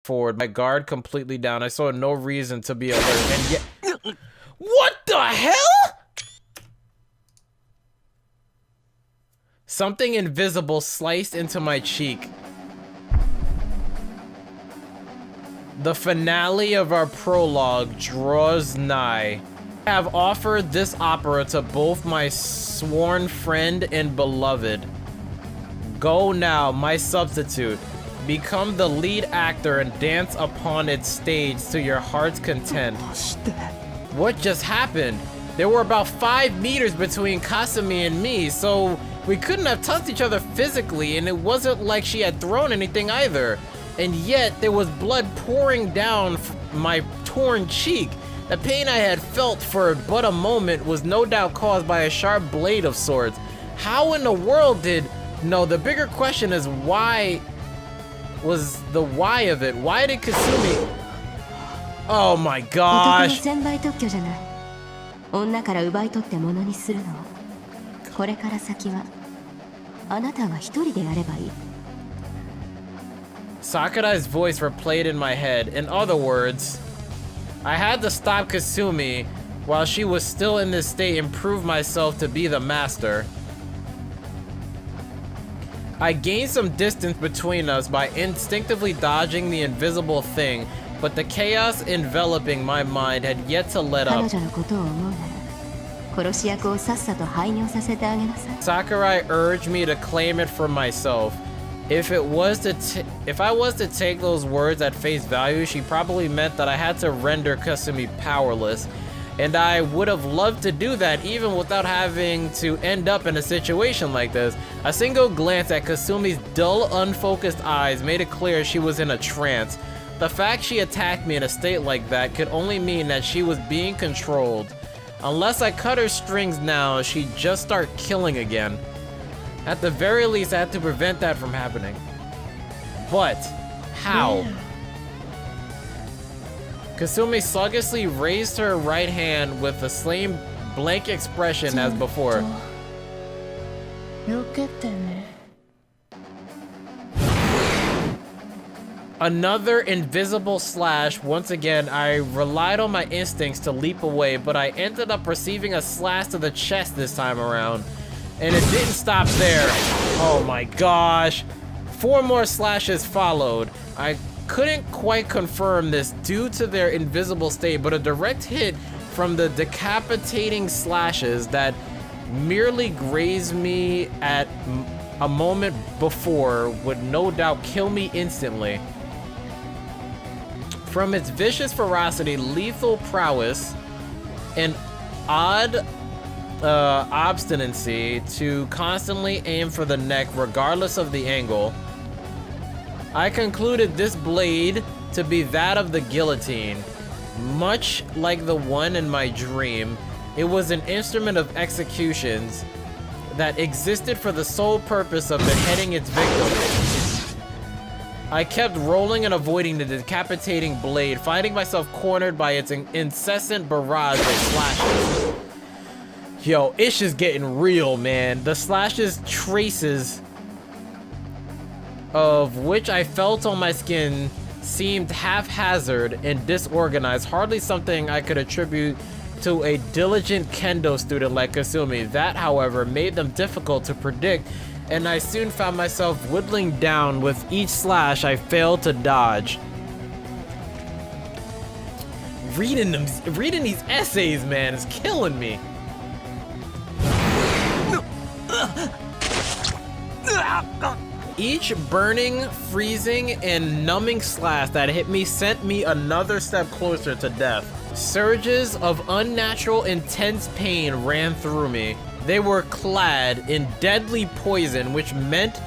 forward, my guard completely down. I saw no reason to be alert, and yet... What the hell? Something invisible sliced into my cheek. The finale of our prologue draws nigh. I have offered this opera to both my sworn friend and beloved. Go now, my substitute. Become the lead actor and dance upon its stage to your heart's content. What just happened? There were about 5 meters between Kasumi and me, so we couldn't have touched each other physically, and it wasn't like she had thrown anything either. And yet, there was blood pouring down my torn cheek. The pain I had felt for but a moment was no doubt caused by a sharp blade of sorts. How in the world did... No, the bigger question is why... was the why of it. Why did Kasumi... Oh my gosh. Sakurai's voice replayed in my head. In other words, I had to stop Kasumi while she was still in this state and prove myself to be the master. I gained some distance between us by instinctively dodging the invisible thing, but the chaos enveloping my mind had yet to let up. Sakurai urged me to claim it for myself. If I was to take those words at face value, she probably meant that I had to render Kasumi powerless. And I would have loved to do that even without having to end up in a situation like this. A single glance at Kasumi's dull, unfocused eyes made it clear she was in a trance. The fact she attacked me in a state like that could only mean that she was being controlled. Unless I cut her strings now, she'd just start killing again. At the very least, I had to prevent that from happening. But how? Kasumi sluggishly raised her right hand with the same blank expression as before. Another invisible slash. Once again, I relied on my instincts to leap away, but I ended up receiving a slash to the chest this time around. And it didn't stop there. Oh my gosh. 4 more slashes followed. I couldn't quite confirm this due to their invisible state, but a direct hit from the decapitating slashes that merely grazed me at a moment before would no doubt kill me instantly. From its vicious ferocity, lethal prowess, and odd obstinacy to constantly aim for the neck regardless of the angle, I concluded this blade to be that of the guillotine. Much like the one in my dream, it was an instrument of executions that existed for the sole purpose of beheading its victim. I kept rolling and avoiding the decapitating blade, finding myself cornered by its incessant barrage of slashes. Yo, it's just getting real, man. The slashes, traces of which I felt on my skin, seemed haphazard and disorganized, hardly something I could attribute to a diligent kendo student like Kasumi. That, however, made them difficult to predict, and I soon found myself whittling down with each slash I failed to dodge. Reading these essays, man, is killing me. Each burning, freezing, and numbing slash that hit me sent me another step closer to death. Surges of unnatural, intense pain ran through me. They were clad in deadly poison, which meant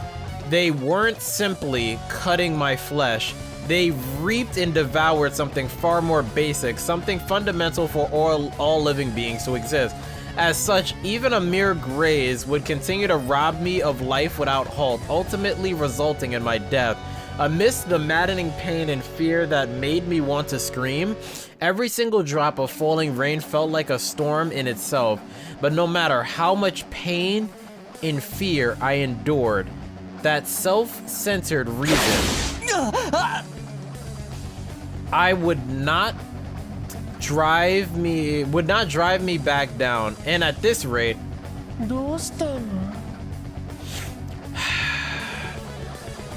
they weren't simply cutting my flesh. They reaped and devoured something far more basic, something fundamental for all living beings to exist. As such, even a mere graze would continue to rob me of life without halt, ultimately resulting in my death. Amidst the maddening pain and fear that made me want to scream, every single drop of falling rain felt like a storm in itself. But no matter how much pain and fear I endured, that self-centered reason I would not drive me back down. And at this rate, どうしたの?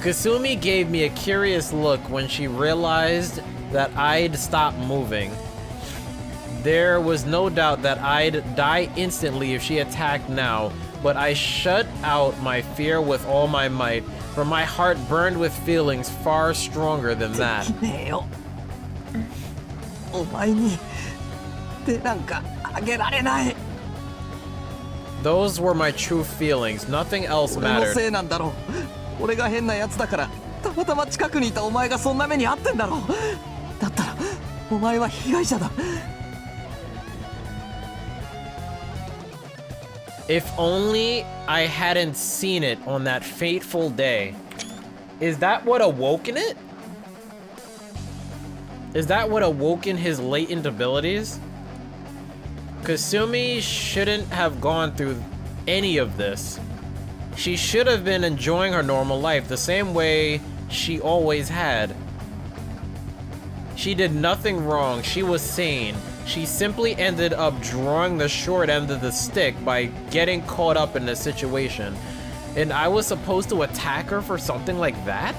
Kasumi gave me a curious look when she realized that I'd stopped moving. There was no doubt that I'd die instantly if she attacked now, but I shut out my fear with all my might, for my heart burned with feelings far stronger than that. ねえよ。お前に手なんかあげられない。 Those were my true feelings. Nothing else 俺の mattered. せいなんだろう。俺が変なやつだからたまたま近くにいたお前がそんな目に遭ってんだろう。だったらお前は被害者だ。 If only I hadn't seen it on that fateful day. Is that what awoken it? Is that what awoken his latent abilities? Kasumi shouldn't have gone through any of this. She should have been enjoying her normal life the same way she always had. She did nothing wrong. She was sane. She simply ended up drawing the short end of the stick by getting caught up in the situation. And I was supposed to attack her for something like that?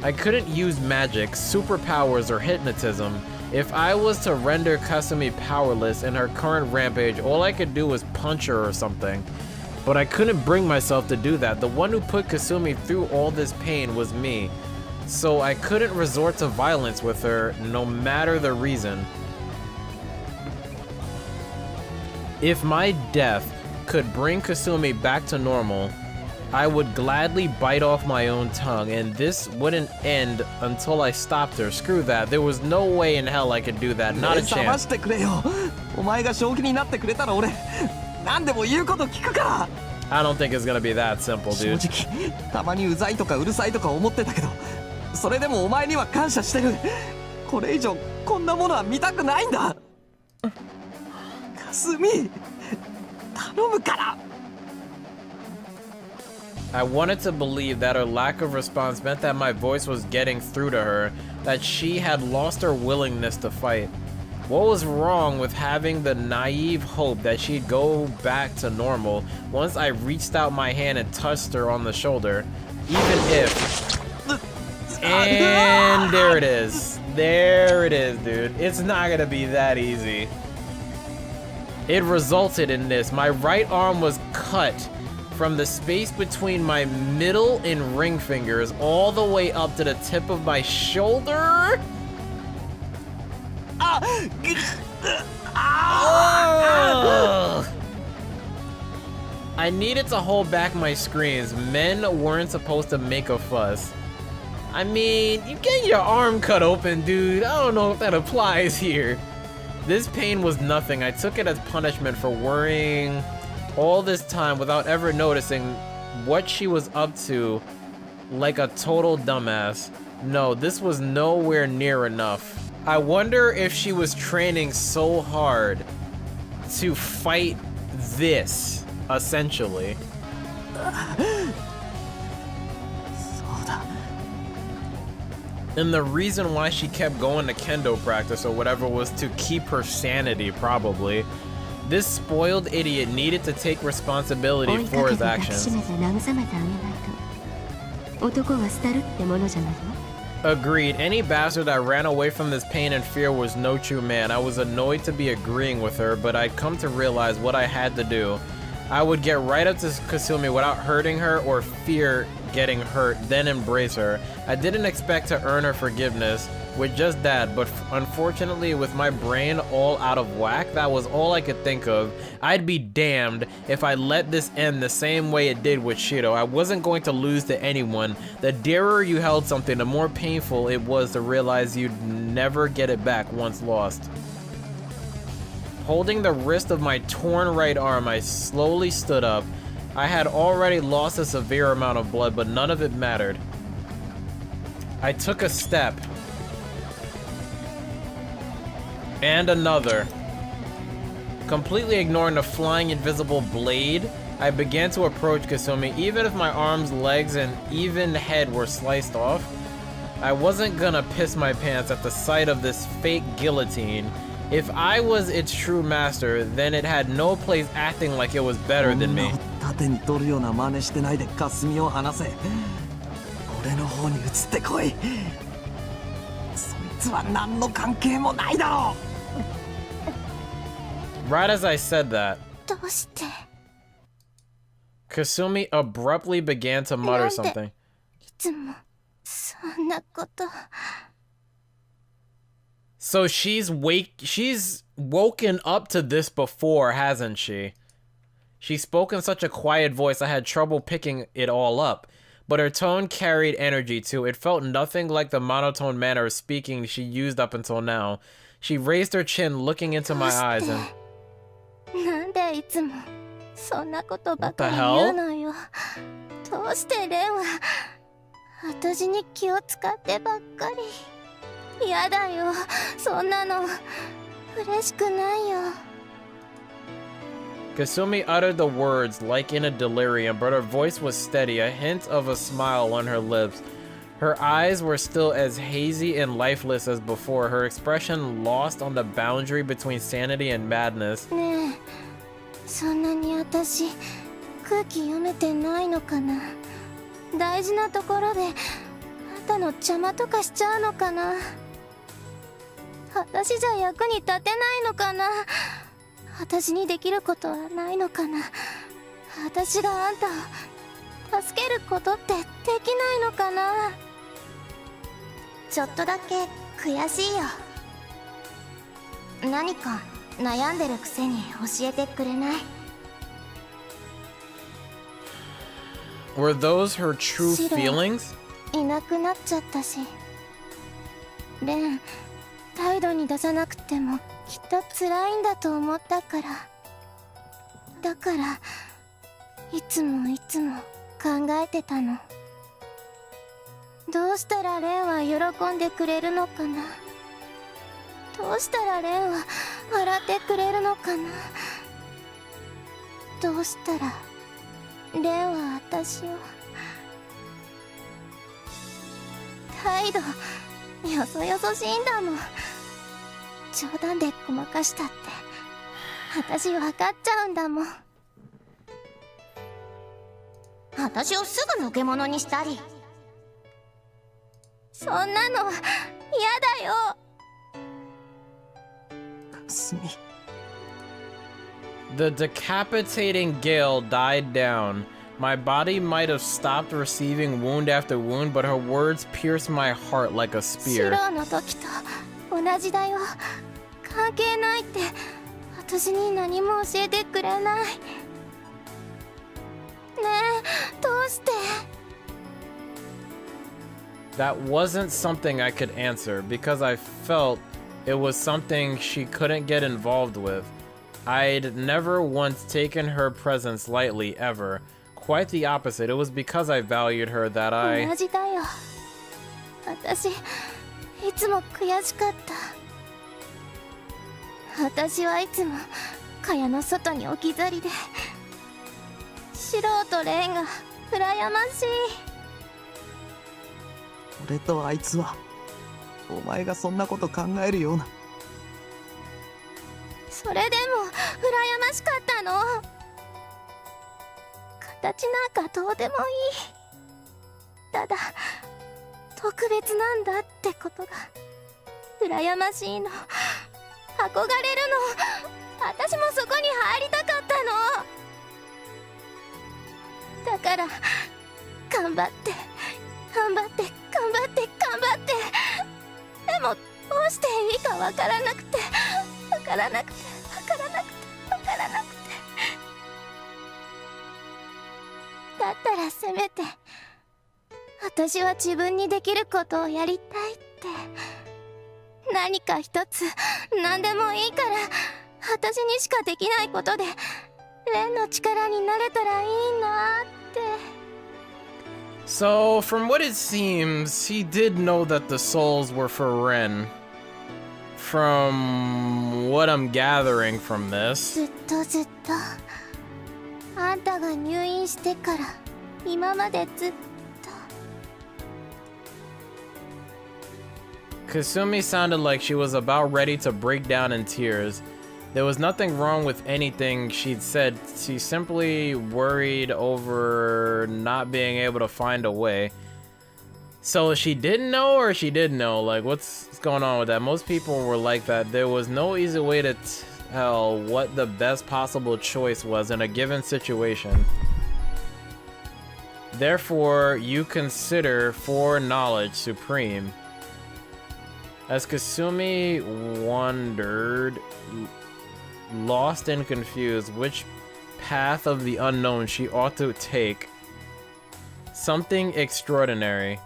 I couldn't use magic, superpowers, or hypnotism. If I was to render Kasumi powerless in her current rampage, all I could do was punch her or something. But I couldn't bring myself to do that. The one who put Kasumi through all this pain was me. So I couldn't resort to violence with her, no matter the reason. If my death could bring Kasumi back to normal, I would gladly bite off my own tongue, and this wouldn't end until I stopped her. Screw that. There was no way in hell I could do that. Not a 冷まし chance. てくれよ。お前が正気になってくれたら俺何でも言うこと聞くから。 I don't think it's gonna be that simple, 正 dude. 直たまにうざいとかうるさいとか思ってたけど、それでもお前には感謝してる。これ以上こんなものは見たくないんだ。かすみ、頼むから。 I wanted to believe that her lack of response meant that my voice was getting through to her, that she had lost her willingness to fight. What was wrong with having the naive hope that she'd go back to normal once I reached out my hand and touched her on the shoulder? Even if... And there it is. There it is, dude. It's not gonna be that easy. It resulted in this. My right arm was cut from the space between my middle and ring fingers all the way up to the tip of my shoulder. Ugh. I needed to hold back my screams. Men weren't supposed to make a fuss. I mean, you get your arm cut open, dude. I don't know if that applies here. This pain was nothing. I took it as punishment for worrying all this time without ever noticing what she was up to, like a total dumbass. No, this was nowhere near enough. I wonder if she was training so hard to fight this, essentially. そうだ。 And the reason why she kept going to kendo practice or whatever was to keep her sanity, probably. This spoiled idiot needed to take responsibility for his actions. Agreed. Any bastard that ran away from this pain and fear was no true man. I was annoyed to be agreeing with her, but I'd come to realize what I had to do. I would get right up to Kasumi without hurting her or fear getting hurt, then embrace her. I didn't expect to earn her forgiveness with just that, but unfortunately with my brain all out of whack, that was all I could think of. I'd be damned if I let this end the same way it did with Shiro. I wasn't going to lose to anyone. The dearer you held something, the more painful it was to realize you'd never get it back once lost. Holding the wrist of my torn right arm, I slowly stood up. I had already lost a severe amount of blood, but none of it mattered. I took a step. And another. Completely ignoring the flying invisible blade, I began to approach Kasumi. Even if my arms, legs, and even head were sliced off, I wasn't gonna piss my pants at the sight of this fake guillotine. If I was its true master, then it had no place acting like it was better than me. 盾に取るような真似してないでかすみを離せ。俺の方に移ってこい。そいつは何の関係もないだろう。 Right as I said that, どうして Kasumi abruptly began to mutter something. いつもそんなこと。 So she's woken up to this before, hasn't she? She spoke in such a quiet voice I had trouble picking it all up, but her tone carried energy too. It felt nothing like the monotone manner of speaking she used up until now. She raised her chin, looking into my eyes, and なんでいつもそんなことば What か the り hell? 言うのよ。どうしてレンは私に気を使ってばっかり。やだよ、そんなの嬉しくないよ。 Kasumi uttered the words like in a delirium, but her voice was steady, a hint of a smile on her lips. Her eyes were still as hazy and lifeless as before, her expression lost on the boundary between sanity and madness. ねえ、そんなに私空気読めてないのかな。大事なところであんたの邪魔とかしちゃうのかな。私じゃ役に立てないのかな。私にできることはないのかな。私があんたを助けることってできないのかな。ちょっとだけ悔しいよ。何か悩んでるくせに教えてくれない？ Were those her true シロ feelings? いなくなっちゃったし、レン態度に出さなくてもきっと辛いんだと思ったから。だからいつも考えてたの。どうしたらレンは喜んでくれるのかな。どうしたらレンは笑ってくれるのかな。どうしたらレンは私を。態度よそよそしいんだもん。冗談でごまかしたって私分かっちゃうんだもん。私をすぐのけ者にしたり、そんなの嫌だよ。すみ。 The decapitating gale died down. My body might have stopped receiving wound after wound, but her words pierced my heart like a シ spear. ローの時と同じだよ。関係ないって私に何も教えてくれない。ねえ、どうして？ That wasn't something I could answer because I felt it was something she couldn't get involved with. I'd never once taken her presence lightly, ever. Quite the opposite. It was because I valued her that 同 I... じだよ。私いつも悔しかった。私はいつも蚊帳の外に置き去りで、素人レンが羨ましい。俺とあいつはお前がそんなこと考えるような。それでも羨ましかったの。形なんかどうでもいい。ただ特別なんだってことが羨ましいの。憧れるの。私もそこに入りたかったの。だから頑張って頑張って頑張って頑張って。でもどうしていいかわからなくてわからなくてわからなくてわからなくて。だったらせめて私は自分にできることをやりたいって。何か一つ何でもいいから私にしかできないことでレンの力になれたらいいなって。 So, from what it seems, he did know that the souls were for Ren. From what I'm gathering from this. ずっとずっとあんたが入院してから今までずっと Kasumi sounded like she was about ready to break down in tears. There was nothing wrong with anything she'd said. She simply worried over not being able to find a way. So she didn't know or she did know? Like, what's going on with that? Most people were like that. There was no easy way to tell what the best possible choice was in a given situation. Therefore, you consider foreknowledge supreme. As Kasumi wondered, lost and confused, which path of the unknown she ought to take, something extraordinary.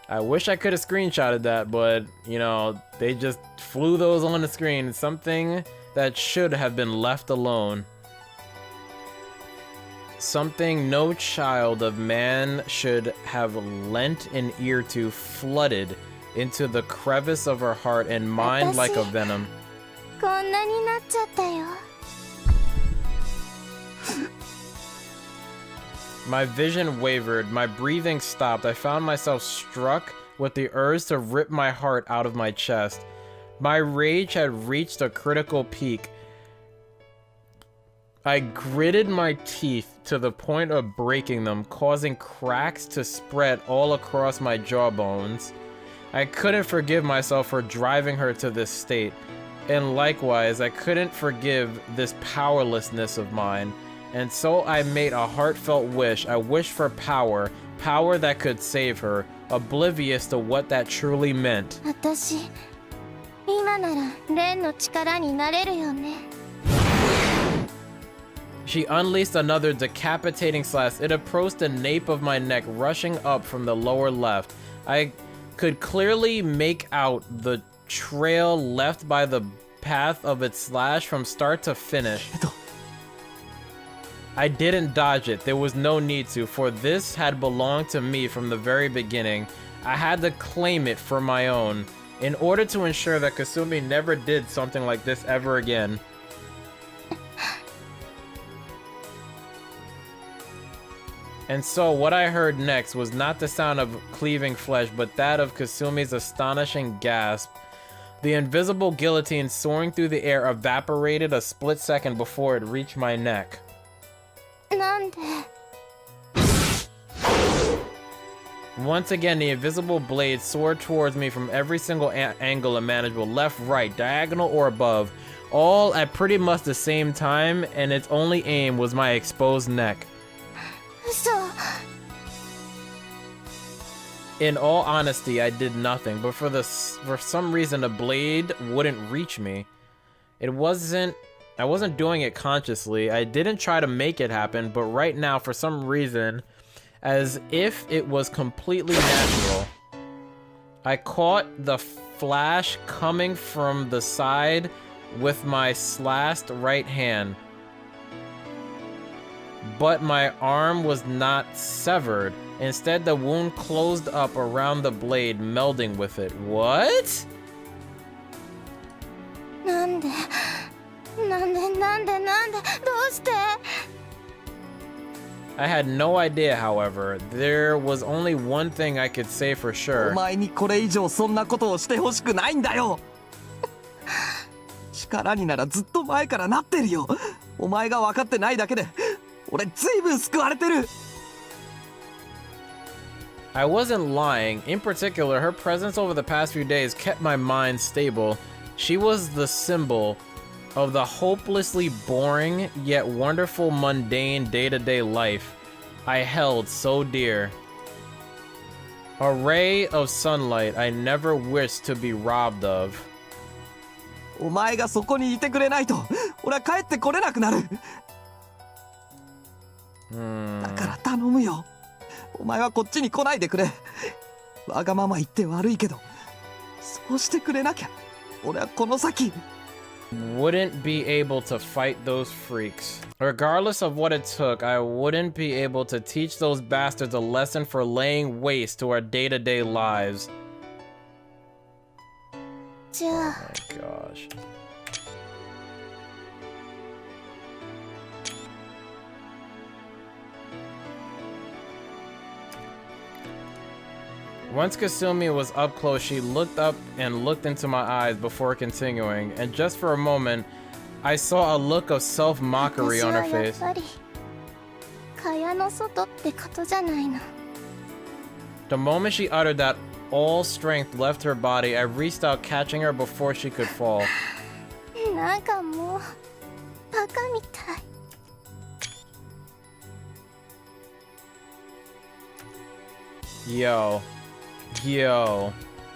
I wish I could have screenshotted that, but, you know, they just flew those on the screen. Something that should have been left alone. Something no child of man should have lent an ear to, flooded into the crevice of her heart and mind like a venom. こんなになっちゃったよ。 My vision wavered, my breathing stopped. I found myself struck with the urge to rip my heart out of my chest. My rage had reached a critical peak. I gritted my teeth to the point of breaking them, causing cracks to spread all across my jawbones. I couldn't forgive myself for driving her to this state. And likewise, I couldn't forgive this powerlessness of mine. And so I made a heartfelt wish. I wished for power, power that could save her, oblivious to what that truly meant. 私、今ならレンの力になれるよね。 She unleashed another decapitating slash. It approached the nape of my neck, rushing up from the lower left. I could clearly make out the trail left by the path of its slash from start to finish. I didn't dodge it. There was no need to, for this had belonged to me from the very beginning. I had to claim it for my own, in order to ensure that Kasumi never did something like this ever again. And so what I heard next was not the sound of cleaving flesh, but that of Kasumi's astonishing gasp. The invisible guillotine soaring through the air evaporated a split second before it reached my neck. なんで Once again, the invisible blade soared towards me from every single angle imaginable, left, right, diagonal, or above, all at pretty much the same time, and its only aim was my exposed neck. 嘘。 In all honesty, I did nothing, but for some reason the blade wouldn't reach me. I wasn't doing it consciously. I didn't try to make it happen, but right now, for some reason, as if it was completely natural, I caught the flash coming from the side with my slashed right hand. But my arm was not severed. Instead, the wound closed up around the blade, melding with it. What? なんでどうして I had no idea, however. There was only one thing I could say for お sure. 前にこれ以上そんなことをしてほしくないんだよ。力にならずっと前からなってるよ。お前が分かってないだけで俺ずいぶん救われてる。 I wasn't lying. In particular, her presence over the past few days kept my mind stable. She was the symbol of the hopelessly boring yet wonderful mundane day-to-day life I held so dear. A ray of sunlight I never wished to be robbed of. お前がそこにいてくれないと俺は帰ってこれなくなる。だから頼むよ。お前はこっちに来ないでくれ。わがまま言って悪いけど、そうしてくれなきゃ俺はこの先 wouldn't be able to fight those freaks. Regardless of what it took, I wouldn't be able to teach those bastards a lesson for laying waste to our day-to-day lives. じゃあ Oh my gosh. Once Kasumi was up close, she looked up and looked into my eyes before continuing, and just for a moment, I saw a look of self-mockery on her 私はやっ face. ぱり蚊帳の外ってことじゃないの。 The moment she uttered that, all strength left her body. I reached out, catching her before she could fall. なんかもうバカみたい。 Yo. This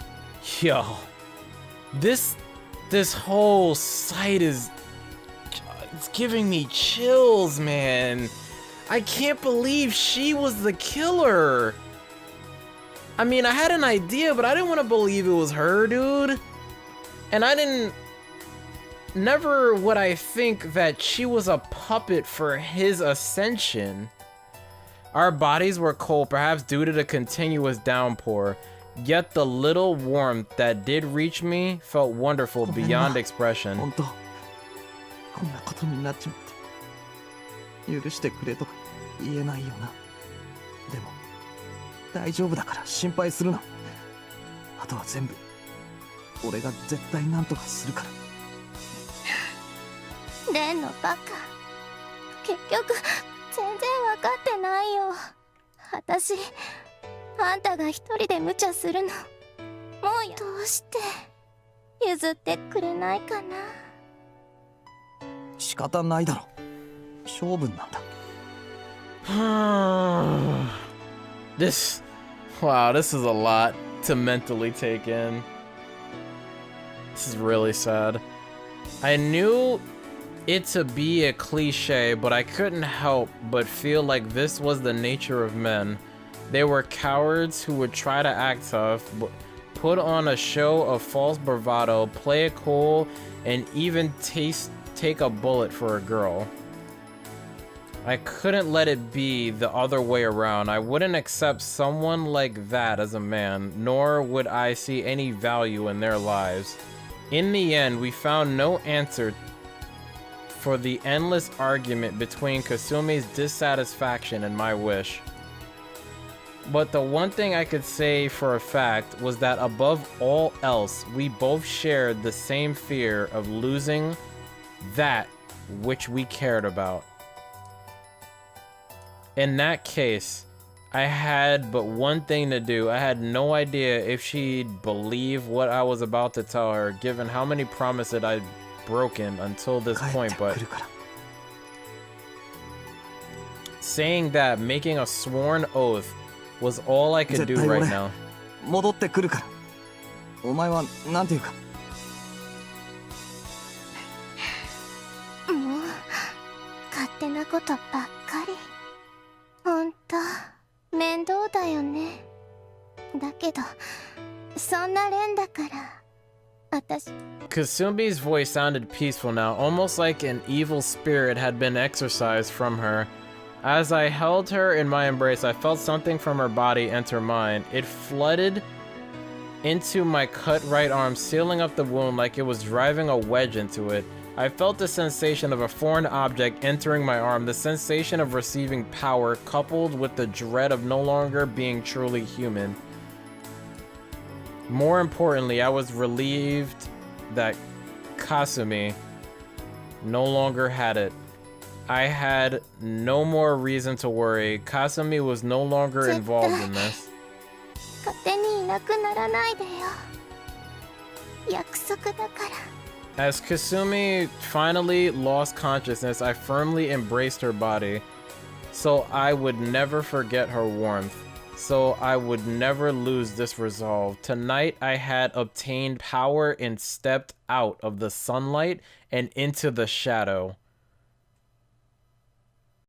whole sight is... It's giving me chills, man. I can't believe she was the killer. I mean, I had an idea, but I didn't want to believe it was her, dude. And never would I think that she was a puppet for his ascension. Our bodies were cold, perhaps due to the continuous downpour. Yet the little warmth that did reach me felt wonderful beyond expression. 本当こんなことになっちまって許してくれとか言えないよな。でも大丈夫だから心配するな。あとは全部俺が絶対なんとかするから。レンのバカ。結局全然分かってないよ。私あんたが一人で無茶するのもうどうして譲ってくれないかな。仕方ないだろ。勝負なんだ。Wow, this is a lot to mentally take in. This is really sad. I knew it to be a cliche, but I couldn't help but feel like this was the nature of men. They were cowards who would try to act tough, put on a show of false bravado, play it cool, and even take a bullet for a girl. I couldn't let it be the other way around. I wouldn't accept someone like that as a man, nor would I see any value in their lives. In the end, we found no answer for the endless argument between Kasumi's dissatisfaction and my wish. But the one thing I could say for a fact was that above all else, we both shared the same fear of losing that which we cared about. In that case, I had but one thing to do. I had no idea if she'd believe what I was about to tell her, given how many promises I'd broken until this point, but saying that, making a sworn oath, was all I could do right now. 戻ってくるから。お前はなんていうか。もう勝手なことばっかり。ほんと面倒だよね。だけどそんなレンだから私。 Kasumi's voice sounded peaceful now, almost like an evil spirit had been exorcised from her. As I held her in my embrace, I felt something from her body enter mine. It flooded into my cut right arm, sealing up the wound like it was driving a wedge into it. I felt the sensation of a foreign object entering my arm, the sensation of receiving power, coupled with the dread of no longer being truly human. More importantly, I was relieved that Kasumi no longer had it. I had no more reason to worry. Kasumi was no longer involved in this. 勝手にいなくならないでよ。約束だから。 As Kasumi finally lost consciousness, I firmly embraced her body, so I would never forget her warmth, so I would never lose this resolve. Tonight I had obtained power and stepped out of the sunlight and into the shadow.